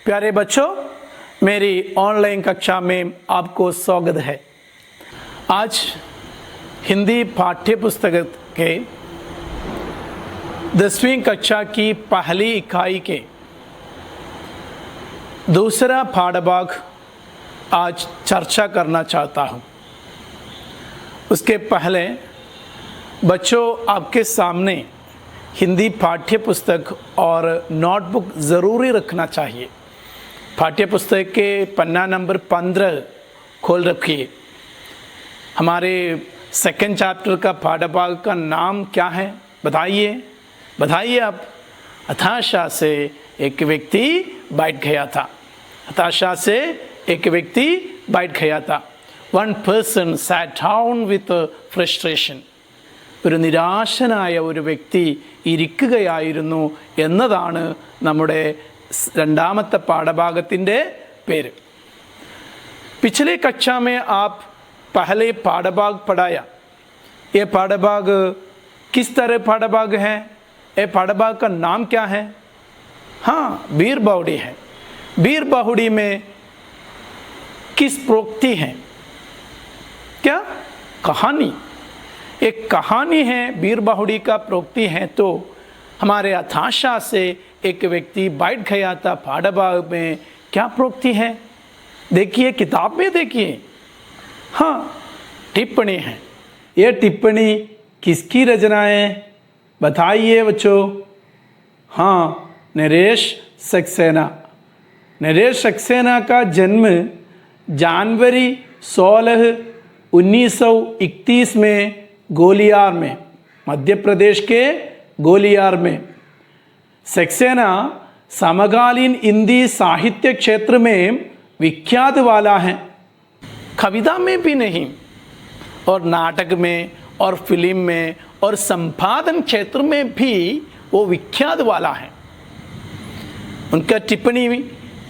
प्यारे बच्चों, मेरी ऑनलाइन कक्षा में आपको स्वागत है। आज हिंदी पाठ्य पुस्तक के 10वीं कक्षा की पहली इकाई के दूसरा पाठभाग आज चर्चा करना चाहता हूँ। उसके पहले बच्चों, आपके सामने हिंदी पाठ्य पुस्तक और नोटबुक ज़रूरी रखना चाहिए। पाठ्य पुस्तक के पन्ना नंबर 15 खोल रखिए। हमारे सेकंड चैप्टर का पाठभाग का नाम क्या है? बताइए आप। हताशा से एक व्यक्ति बैठ गया था। हताशा से एक व्यक्ति बैठ गया था। One person sat down with frustration. ഒരു നിരാശനായ ഒരു വ്യക്തി ഇരിക്കുകയായിരുന്നു എന്നതാണ് നമ്മുടെ രണ്ടാമത്തെ പാഠഭാഗത്തിൻ്റെ പേര്। पिछले कक्षा में आप पहले पाठभाग पढ़ाया। ये पाठभाग किस तरह पाठभाग है? ये पाठभाग का नाम क्या है? हाँ, बीर बावड़ी है। बीर बावड़ी में किस प्रोक्ति है? क्या? कहानी। एक कहानी है, बीर बावड़ी का प्रोक्ति है। तो हमारे हताशा से एक व्यक्ति बैठ गया था पाठभाग में क्या प्रोक्ति है? देखिए, किताब में देखिए। हाँ, टिप्पणी है। यह टिप्पणी किसकी रचना है? बताइए बच्चों। हाँ, नरेश सक्सेना। नरेश सक्सेना का जन्म जनवरी 16, 1931 में ग्वालियर में, मध्य प्रदेश के ग्वालियर में। सक्सेना समकालीन हिंदी साहित्य क्षेत्र में विख्यात वाला है। कविता में भी नहीं, और नाटक में और फिल्म में और संपादन क्षेत्र में भी वो विख्यात वाला है। उनका टिप्पणी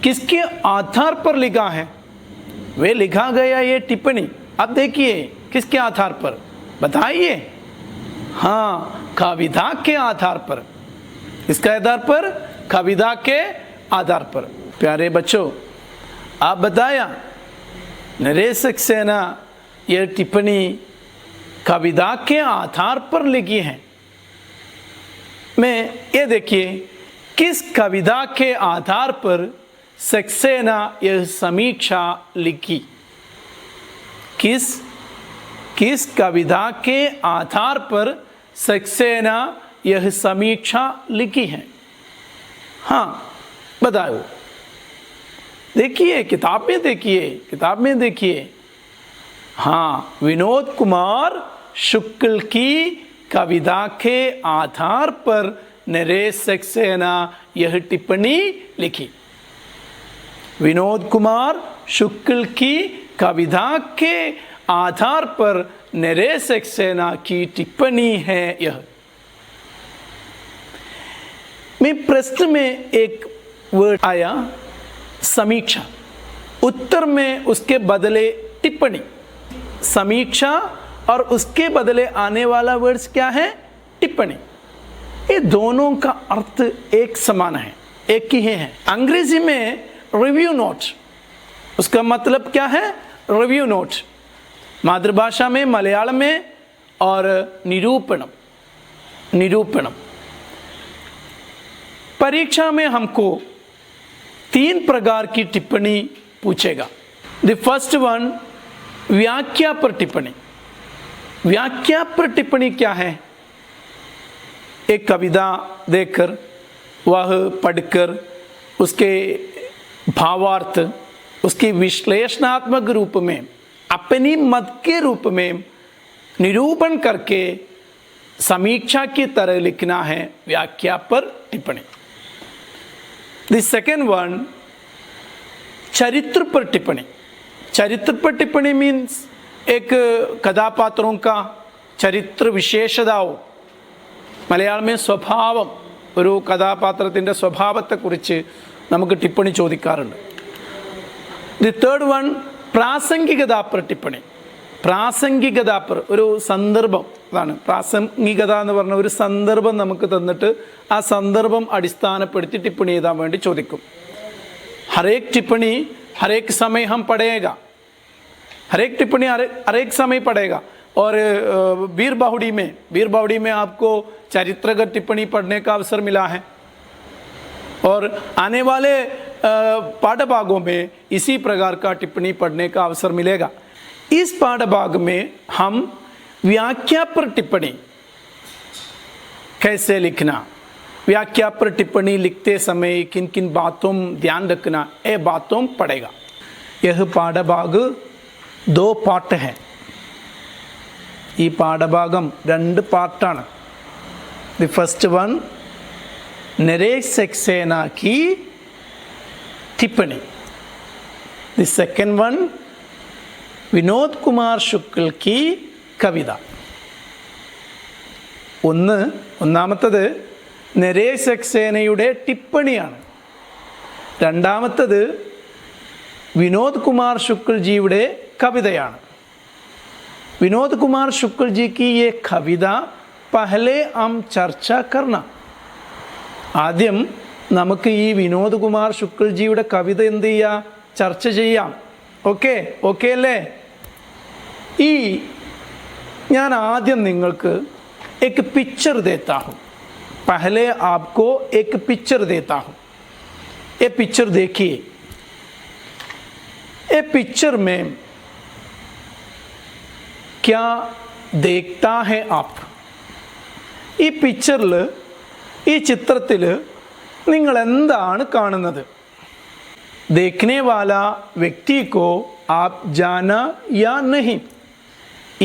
किसके आधार पर लिखा है? वे लिखा गया ये टिप्पणी, अब देखिए किसके आधार पर, बताइए। हाँ, कविता के आधार पर। इसके आधार पर, कविता के आधार पर। प्यारे बच्चों, आप बताया नरेश सक्सेना यह टिप्पणी कविता के आधार पर लिखी है। मैं ये देखिए, किस कविता के आधार पर सक्सेना यह समीक्षा लिखी? किस कविता के आधार पर सक्सेना यह समीक्षा लिखी है? हाँ, बताओ। देखिए, किताब में देखिए। हाँ, विनोद कुमार शुक्ल की कविता के आधार पर नरेश सक्सेना यह टिप्पणी लिखी। विनोद कुमार शुक्ल की कविता के आधार पर नरेश सक्सेना की टिप्पणी है यह। मैं प्रश्न में एक वर्ड आया, समीक्षा। उत्तर में उसके बदले टिप्पणी। समीक्षा और उसके बदले आने वाला वर्ड क्या है? टिप्पणी। ये दोनों का अर्थ एक समान है, एक ही है। अंग्रेजी में रिव्यू नोट, उसका मतलब क्या है? Review note. मातृभाषा में मलयालम में और निरूपणम। परीक्षा में हमको 3 प्रकार की टिप्पणी पूछेगा। द फर्स्ट वन, व्याख्या पर टिप्पणी। व्याख्या पर टिप्पणी क्या है? एक कविता देखकर, वह पढ़कर उसके भावार्थ, उसकी विश्लेषणात्मक रूप में, अपनी मत के रूप में निरूपण करके समीक्षा की तरह लिखना है व्याख्या पर टिप्पणी। द सेकेंड वन, चरित्र पर टिप्पणी। चरित्र पर टिप्पणी मीन्स एक कथापात्रों का चरित्र विशेषताओं, മലയാളം में സ്വഭാവം, ഒരു കഥാപാത്രത്തിൻ്റെ സ്വഭാവത്തെക്കുറിച്ച് നമുക്ക് ടിപ്പണി ചോദിക്കാറുണ്ട്. ദി തേർഡ് വൺ, പ്രാസംഗികതാ पर टिप्पणी. പ്രാസംഗികത पर ഒരു സന്ദർഭം, അതാണ് പ്രാസംഗികത എന്ന് പറഞ്ഞ ഒരു സന്ദർഭം നമുക്ക് തന്നിട്ട് ആ സന്ദർഭം അടിസ്ഥാനപ്പെടുത്തി ടിപ്പണി എഴുതാൻ വേണ്ടി ചോദിക്കും. हर एक टिप्पणी हर एक समय हम पढ़ेगा, हर एक टिप्पणी हर एक समय पढ़ेगा। और वीर बावड़ी में आपको चरित्रगत टिप्पणी पढ़ने का अवसर मिला है, और आने वाले पाठभागों में इसी प्रकार का टिप्पणी पढ़ने का अवसर मिलेगा। इस पाठभाग में हम व्याख्या पर टिप्पणी कैसे लिखना, व्याख्या पर टिप्पणी लिखते समय किन किन बातों ध्यान रखना, ये बातों पढ़ेगा। यह पाठभाग 2 पार्ट है। ഈ പാഠഭാഗം 2 പാർട്ടാണ്. The first one Naresh Saxena की टिप्पणी, the second one Vinod Kumar Shukla की കവിത. ഒന്നാമത്തത് നരേഷ് സക്സേനയുടെ ടിപ്പണിയാണ്. രണ്ടാമത്തത് വിനോദ് കുമാർ ശുക്ൽജിയുടെ കവിതയാണ്. विनोद कुमार शुक्ल जी की ये कविता पहले हम चर्चा करना. ആദ്യം നമുക്ക് ഈ വിനോദ് കുമാർ ശുക്ൽജിയുടെ കവിത എന്ത് ചെയ്യാം, ചർച്ച ചെയ്യാം. ഓക്കെ അല്ലേ? ഞാൻ ആദ്യം നിങ്ങൾക്ക് एक पिक्चर देता हूँ, पहले आपको एक पिक्चर देता हूँ. ये पिक्चर देखिए. ये पिक्चर में क्या देखता है आप? ഈ പിക്ചറിൽ, ഈ ചിത്രത്തിൽ നിങ്ങൾ എന്താണ് കാണുന്നത്? देखने वाला व्यक्ति को आप जाना या नहीं?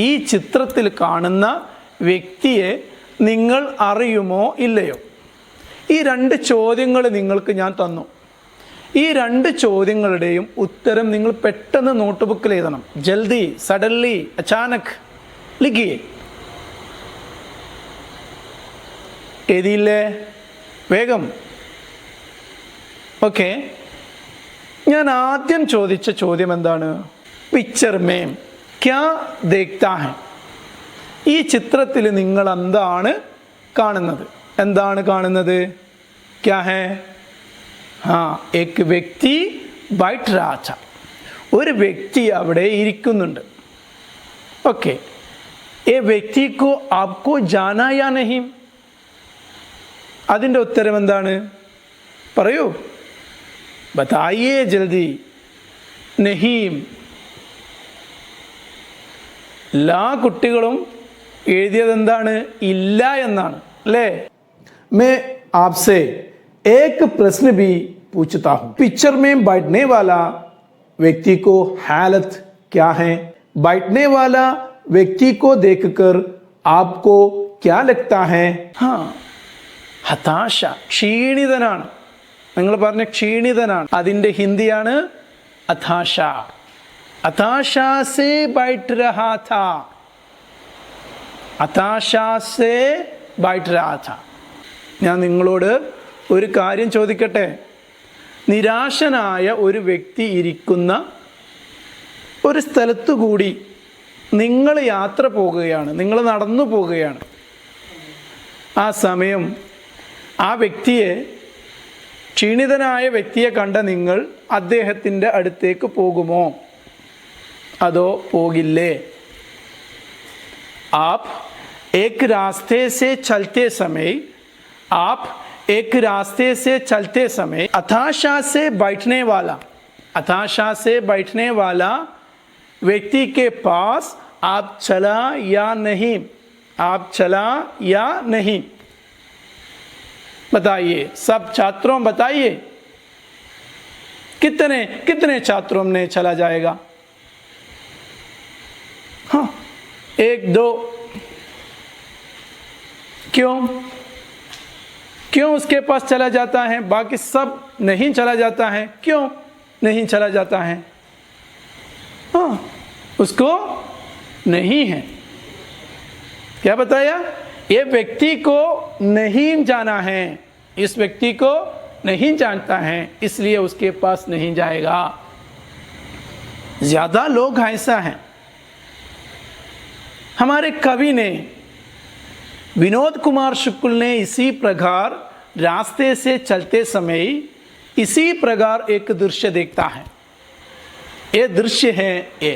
ഈ ചിത്രത്തിൽ കാണുന്ന വ്യക്തിയെ നിങ്ങൾ അറിയുമോ ഇല്ലയോ? ഈ 2 ചോദ്യങ്ങൾ നിങ്ങൾക്ക് ഞാൻ തന്നു. ഈ 2 ചോദ്യങ്ങളുടെയും ഉത്തരം നിങ്ങൾ പെട്ടെന്ന് നോട്ട് ബുക്കിൽ എഴുതണം. ജൽദി, സഡൻലി, അച്ചാനക് ലിഖിയേ. എഴുതിയില്ലേ? വേഗം. ഓക്കെ. ഞാൻ ആദ്യം ചോദിച്ച ചോദ്യം എന്താണ്? പിക്ചർ മേം ക്യാ ദേഖ്താ ഹൈ? ഈ ചിത്രത്തിൽ നിങ്ങൾ എന്താണ് കാണുന്നത്? എന്താണ് കാണുന്നത്? ക്യാ ഹൈ? एक व्यक्ति बैठ रहा था. ഒരു വ്യക്തി അവിടെ ഇരിക്കുന്നുണ്ട്. ഓക്കെ. ये व्यक्ति को आपको जाना या नहीं? അതിൻ്റെ ഉത്തരം എന്താണ്? പറയൂ, बताइए जल्दी. नहीं. എല്ലാ കുട്ടികളും എഴുതിയത് എന്താണ്? ഇല്ല എന്നാണ് അല്ലേ? मैं आपसे एक प्रश्न भी पूछता हूं. पिक्चर में बैठने वाला व्यक्ति को हालत क्या है? बैठने वाला व्यक्ति को देखकर आपको क्या लगता है? ഹതാശ, ക്ഷീണിതനാണ്. നിങ്ങൾ പറഞ്ഞ ക്ഷീണിതനാണ്, അതിൻ്റെ ഹിന്ദിയാണ് ഹതാശ. ഹതാശ സേ ബൈഠ് രഹാ താ. ഹതാശ സേ ബൈഠ് രഹാ താ. ഞാൻ നിങ്ങളോട് ഒരു കാര്യം ചോദിക്കട്ടെ. നിരാശനായ ഒരു വ്യക്തി ഇരിക്കുന്ന ഒരു സ്ഥലത്തു കൂടി നിങ്ങൾ യാത്ര പോകുകയാണ്, നിങ്ങൾ നടന്നു പോകുകയാണ്. ആ സമയം ആ വ്യക്തിയെ, ക്ഷീണിതനായ വ്യക്തിയെ കണ്ട നിങ്ങൾ അദ്ദേഹത്തിൻ്റെ അടുത്തേക്ക് പോകുമോ അതോ പോകില്ലേ? आप एक रास्ते से चलते समय हताशा से बैठने वाला व्यक्ति के पास आप चला या नहीं? बताइए, सब छात्रों बताइए. कितने छात्रों ने चला जाएगा? 1 2. क्यों उसके पास चला जाता है, बाकी सब नहीं चला जाता है? क्यों नहीं चला जाता है? उसको नहीं है. क्या बताया? ये व्यक्ति को नहीं जाना है, इस व्यक्ति को नहीं जानता है, इसलिए उसके पास नहीं जाएगा. ज्यादा लोग ऐसा हैं. हमारे कवि ने, विनोद कुमार शुक्ल ने इसी प्रकार रास्ते से चलते समय इसी प्रकार एक दृश्य देखता है। ये दृश्य है ये,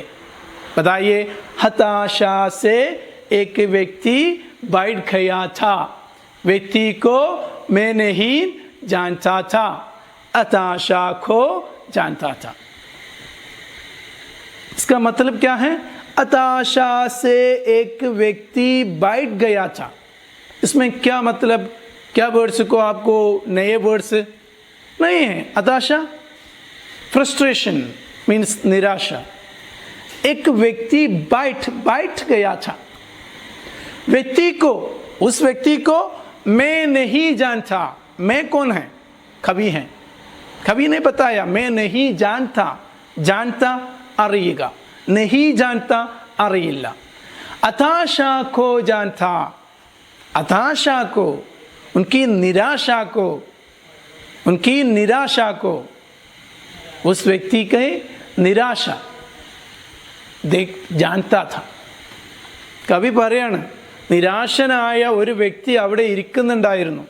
बताइए। हताशा से एक व्यक्ति बैठ गया था, व्यक्ति को मैं नहीं जानता था, हताशा को जानता था। इसका मतलब क्या है? हताशा से एक व्यक्ति बैठ गया था। इसमें क्या मतलब, क्या वर्ड्स को आपको नए वर्ड्स नहीं है? हताशा, फ्रस्ट्रेशन मीन्स निराशा। एक व्यक्ति बैठ गया था। व्यक्ति को, उस व्यक्ति को मैं नहीं जानता। मैं कौन है? कवि है। कवि ने बताया मैं नहीं जानता, जानता അറിയുക, नहीं जानता അറിയില്ല। हताशा को जानता, हताशा को, उनकी निराशा को, उनकी निराशा को, उस व्यक्ति के निराशा जानता था। കവി പറയാണ് നിരാശനായ ഒരു വ്യക്തി അവിടെ ഇരിക്കുന്നുണ്ടായിരുന്നു,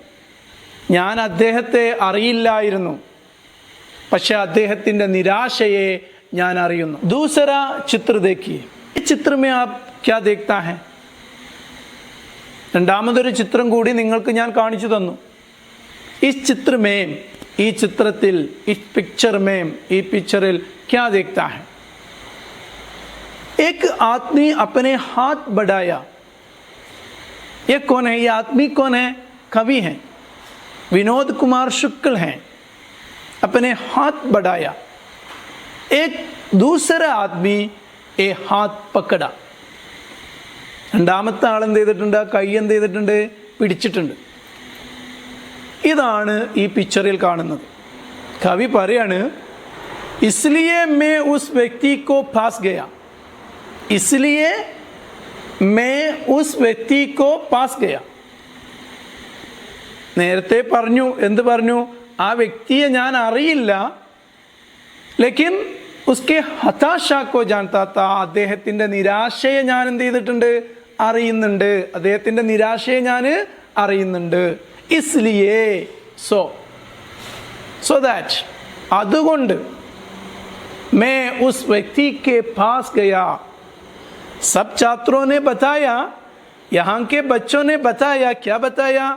ഞാൻ അദ്ദേഹത്തെ അറിയില്ലായിരുന്നു, പക്ഷെ അദ്ദേഹത്തിൻ്റെ നിരാശയെ ഞാൻ അറിയുന്നു। दूसरा चित्र देखिए, इस चित्र में आप क्या देखता है? രണ്ടാമതൊരു ചിത്രം കൂടി നിങ്ങൾക്ക് ഞാൻ കാണിച്ചു തന്നു। इस चित्र में, ഈ ചിത്രത്തിൽ, इस पिक्चर में, ഈ पिक्चरिൽ क्या देखता है? एक आदमी अपने हाथ बढ़ाया। ये कौन है? ये आदमी कौन है? कवि हैं, विनोद कुमार शुक्ल हैं। अपने हाथ बढ़ाया, एक दूसरा आदमी ये हाथ पकड़ा। രണ്ടാമത്തെ ആൾ എന്ത് ചെയ്തിട്ടുണ്ട്? കൈ എന്ത് ചെയ്തിട്ടുണ്ട്? പിടിച്ചിട്ടുണ്ട്। ഇതാണ് ഈ പിക്ചറിൽ കാണുന്നത്। കവി പറയാണ് इसलिए मैं उस व्यक्ति को पास गया, इसलिए मैं उस व्यक्ति को पास गया। നേരത്തെ പറഞ്ഞു, എന്ത് പറഞ്ഞു? ആ വ്യക്തിയെ ഞാൻ അറിയില്ല, लेकिन उसके हताशा को जानता था। അദ്ദേഹത്തിൻ്റെ നിരാശയെ ഞാൻ എന്ത് ചെയ്തിട്ടുണ്ട്? അറിയുന്നുണ്ട്। അദ്ദേഹത്തിൻ്റെ നിരാശയെ ഞാൻ അറിയുന്നുണ്ട്। इसलिए so that, അതുകൊണ്ട് मैं उस व्यक्ति के पास गया। सब छात्रों ने बताया, यहाँ के बच्चों ने बताया, क्या बताया?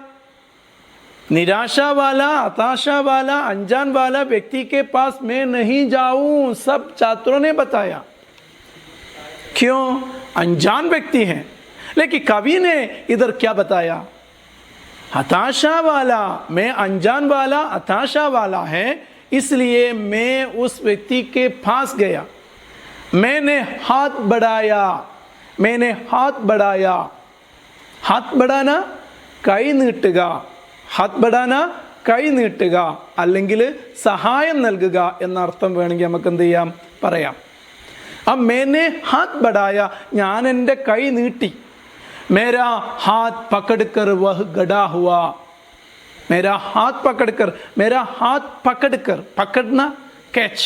निराशा वाला, हताशा वाला, अनजान वाला व्यक्ति के पास मैं नहीं जाऊं, सब छात्रों ने बताया। क्यों? अनजान व्यक्ति हैं। लेकिन कवि ने इधर क्या बताया? हताशा वाला, मैं अनजान वाला, हताशा वाला है, इसलिए मैं उस व्यक्ति के पास गया। मैंने हाथ बढ़ाया, मैंने हाथ बढ़ाया। हाथ बढ़ाना കൈ നീട്ടുക, ഹാത്ത് ബഡാന കൈ നീട്ടുക, അല്ലെങ്കിൽ സഹായം നൽകുക എന്ന അർത്ഥം വേണമെങ്കിൽ നമുക്ക് എന്ത് ചെയ്യാം? പറയാം। ആ മേനെ ഹാത്ത് ബഡായ, ഞാൻ എൻ്റെ കൈ നീട്ടി। മേരാ ഹാത്ത് പക്കടുക്കർ വഹ് ഗഡാ ഹുവാ, मेरा हाथ पकड़कर, मेरा हाथ पकड़कर, पकड़ना कैच,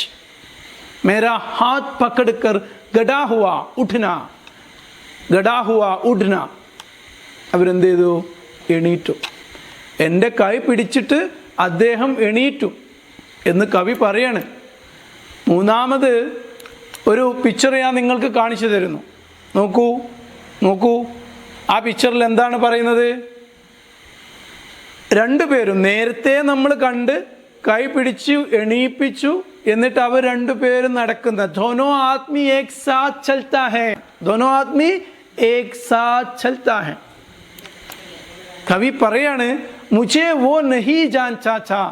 मेरा हाथ पकड़कर गड़ा हुआ उठना, गड़ा हुआ उठना। അവരെന്ത് ചെയ്തു? എണീറ്റു। എൻ്റെ കൈ പിടിച്ചിട്ട് അദ്ദേഹം എണീറ്റു എന്ന് കവി പറയാണ്। മൂന്നാമത് ഒരു പിക്ചർ ഞാൻ നിങ്ങൾക്ക് കാണിച്ചു തരുന്നു। നോക്കൂ, നോക്കൂ, ആ പിക്ചറിൽ എന്താണ് പറയുന്നത്? രണ്ടുപേരും നേരത്തെ നമ്മൾ കണ്ട് കൈ പിടിച്ചു എണീപ്പിച്ചു, എന്നിട്ട് അവർ രണ്ടുപേരും നടക്കുന്ന दोनों आदमी एक साथ चलता है, दोनों आदमी एक साथ चलता है। कवि പറയാണ് मुझे वो नहीं जानता था,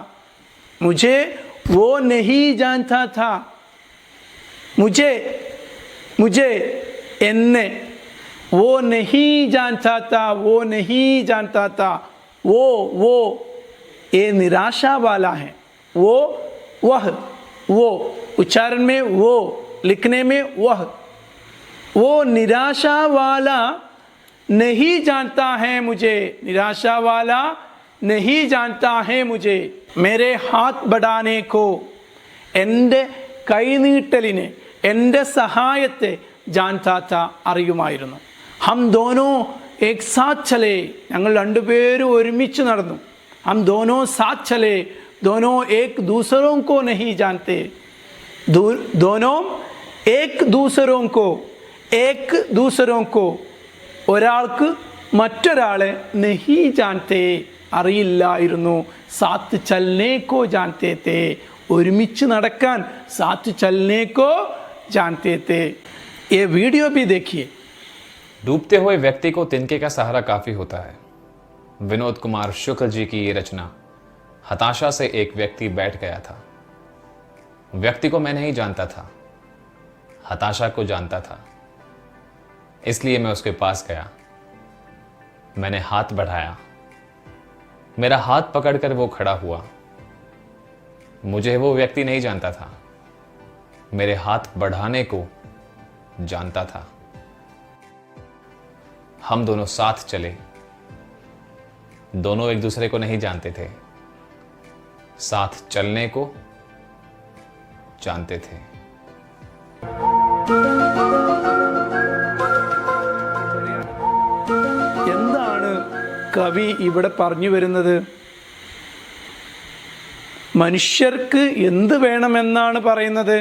मुझे वो नहीं जानता था, मुझे मुझे എന്നെ वो नहीं जानता था, वो नहीं जानता था। वो ये निराशा वाला है, वह वो उच्चारण में वो, लिखने में वह, वो निराशा वाला नहीं जानता है मुझे, निराशा वाला नहीं जानता है मुझे। मेरे हाथ बढ़ाने को, എൻ്റെ കൈനീട്ടലിനെ, എൻ്റെ സഹായത്തെ जानता था, അറിയുമായിരുന്നു। हम दोनों एक साथ चले, ഞങ്ങൾ രണ്ടുപേരും ഒരുമിച്ച് നടന്നു। हम दोनों साथ चले, दोनों एक दूसरों को नहीं जानते, दोनों एक दूसरों को ഒരാൾക്ക് മറ്റൊരാളെ नहीं जानते അറിയില്ലായിരുന്നു, साथ चलने को जानते थे, ഒരുമിച്ച് നടക്കാൻ साथ चलने को जानते थे। ये वीडियो भी देखिए। डूबते हुए व्यक्ति को तिनके का सहारा काफी होता है। विनोद कुमार शुक्ल जी की ये रचना हताशा से एक व्यक्ति बैठ गया था। व्यक्ति को मैं नहीं जानता था, हताशा को जानता था, इसलिए मैं उसके पास गया। मैंने हाथ बढ़ाया, मेरा हाथ पकड़कर वो खड़ा हुआ। मुझे वो व्यक्ति नहीं जानता था, मेरे हाथ बढ़ाने को जानता था। हम दोनों साथ चले, दोनों एक दूसरे को नहीं जानते थे, साथ चलने को जानते थे। എന്താണ് കവി ഇവിടെ പറഞ്ഞു വരുന്നത്? മനുഷ്യർക്ക് എന്ത് വേണമെന്നാണ് പറയുന്നത്?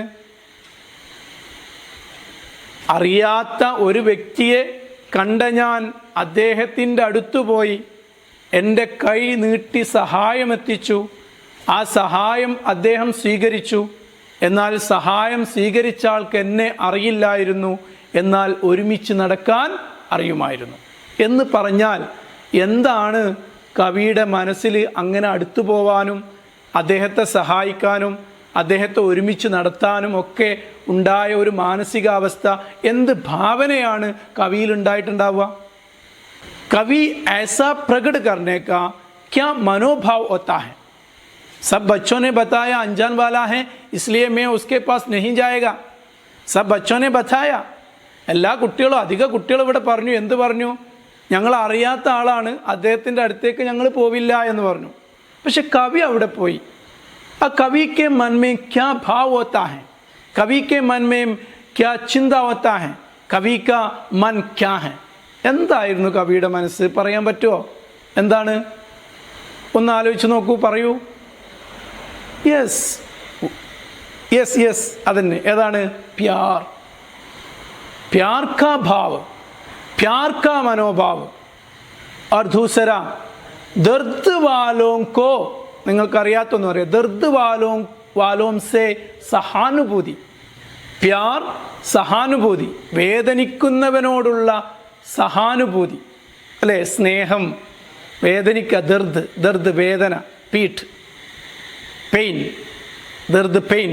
അറിയാത്ത ഒരു വ്യക്തിയെ കണ്ട ഞാൻ അദ്ദേഹത്തിൻ്റെ അടുത്ത് പോയി എൻ്റെ കൈ നീട്ടി സഹായമെത്തിച്ചു. ആ സഹായം അദ്ദേഹം സ്വീകരിച്ചു. എന്നാൽ സഹായം സ്വീകരിച്ച ആൾക്ക് എന്നെ അറിയില്ലായിരുന്നു, എന്നാൽ ഒരുമിച്ച് നടക്കാൻ അറിയുമായിരുന്നു എന്ന് പറഞ്ഞാൽ എന്താണ് കവിയുടെ മനസ്സിൽ അങ്ങനെ അടുത്തു പോവാനും അദ്ദേഹത്തെ സഹായിക്കാനും അദ്ദേഹത്തെ ഒരുമിച്ച് നടത്താനും ഒക്കെ ഉണ്ടായ ഒരു മാനസികാവസ്ഥ, എന്ത് ഭാവനയാണ് കവിയിൽ ഉണ്ടായിട്ടുണ്ടാവുക? कवि ऐसा प्रकट करने का क्या मनोभाव होता है? सब बच्चों ने बताया अनजान वाला है इसलिए मैं उसके पास नहीं जाएगा. सब बच्चों ने बताया. എല്ലാ കുട്ടികളും അധിക കുട്ടികളും ഇവിടെ പറഞ്ഞു, എന്ത് പറഞ്ഞു? ഞങ്ങൾ അറിയാത്ത ആളാണ്, അദ്ദേഹത്തിൻ്റെ അടുത്തേക്ക് ഞങ്ങൾ പോവില്ല എന്ന് പറഞ്ഞു. പക്ഷെ കവി അവിടെ പോയി. ആ कवि के मन में क्या भाव होता है? कवि के मन में क्या चिंता होता है? कवि का मन क्या है? എന്തായിരുന്നു കവിയുടെ മനസ്സ്? പറയാൻ പറ്റുമോ? എന്താണ്? ഒന്ന് ആലോചിച്ച് നോക്കൂ, പറയൂ. യെസ് യെസ് യെസ് അതന്നെ. ഏതാണ്? പ്യാർ. प्यार का भाव, प्यार का मनोभाव. और दूसरा दर्द वालों को, നിങ്ങൾക്കറിയാത്തൊന്നും അറിയാം, ദർദ് വാലോം സേ സഹാനുഭൂതി. പ്യാർ സഹാനുഭൂതി, വേദനിക്കുന്നവനോടുള്ള സഹാനുഭൂതി അല്ലേ? സ്നേഹം. ദർദ്, ദർദ് വേദന, പീഠ് പെയിൻ, ദർദ് പെയിൻ,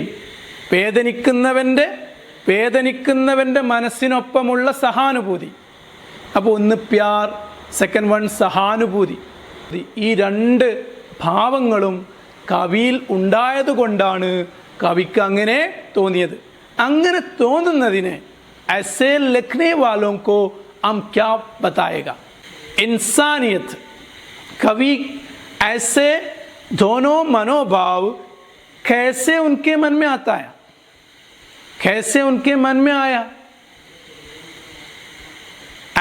വേദനിക്കുന്നവൻ്റെ മനസ്സിനൊപ്പമുള്ള സഹാനുഭൂതി. അപ്പോൾ ഒന്ന് പ്യാർ, സെക്കൻഡ് വൺ സഹാനുഭൂതി. ഈ രണ്ട് ഭാവങ്ങളും കവിയിൽ ഉണ്ടായതുകൊണ്ടാണ് കവിക്ക് അങ്ങനെ തോന്നിയത്. അങ്ങനെ തോന്നുന്നതിനെ ऐसे लिखने वालों को हम क्या बताएगा? इंसानियत. कवि ऐसे दोनों मनोभाव कैसे उनके मन में आता है? कैसे उनके मन में आया?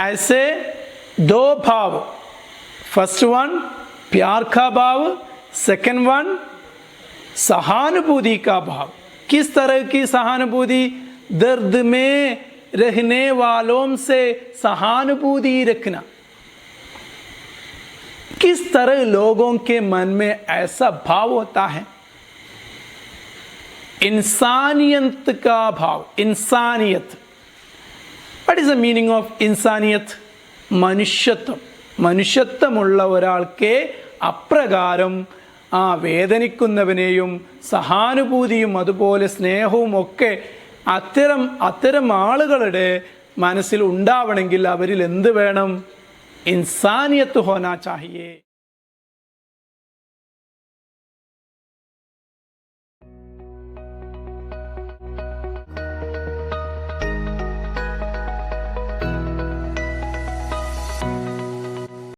ऐसे दो भाव, फर्स्ट वन प्यार का भाव, सेकंड वन सहानुभूति का भाव. किस तरह की सहानुभूति? दर्द में रहने वालों से सहानुभूति रखना. किस तरह लोगों के मन में ऐसा भाव होता है? इंसानियत का भाव. इंसानियत. What is the meaning of इंसानियत? മനുഷ്യത്വം. മനുഷ്യത്വമുള്ള ഒരാൾക്ക് അപ്രകാരം ആ വേദനിക്കുന്നവനെയും സഹാനുഭൂതിയും അതുപോലെ സ്നേഹവും ഒക്കെ അത്തരം ആളുകളുടെ മനസ്സിൽ ഉണ്ടാവണമെങ്കിൽ അവരിൽ എന്ത് വേണം? ഇൻസാനിയത്ത് ഹോനാ ചാഹിയേ.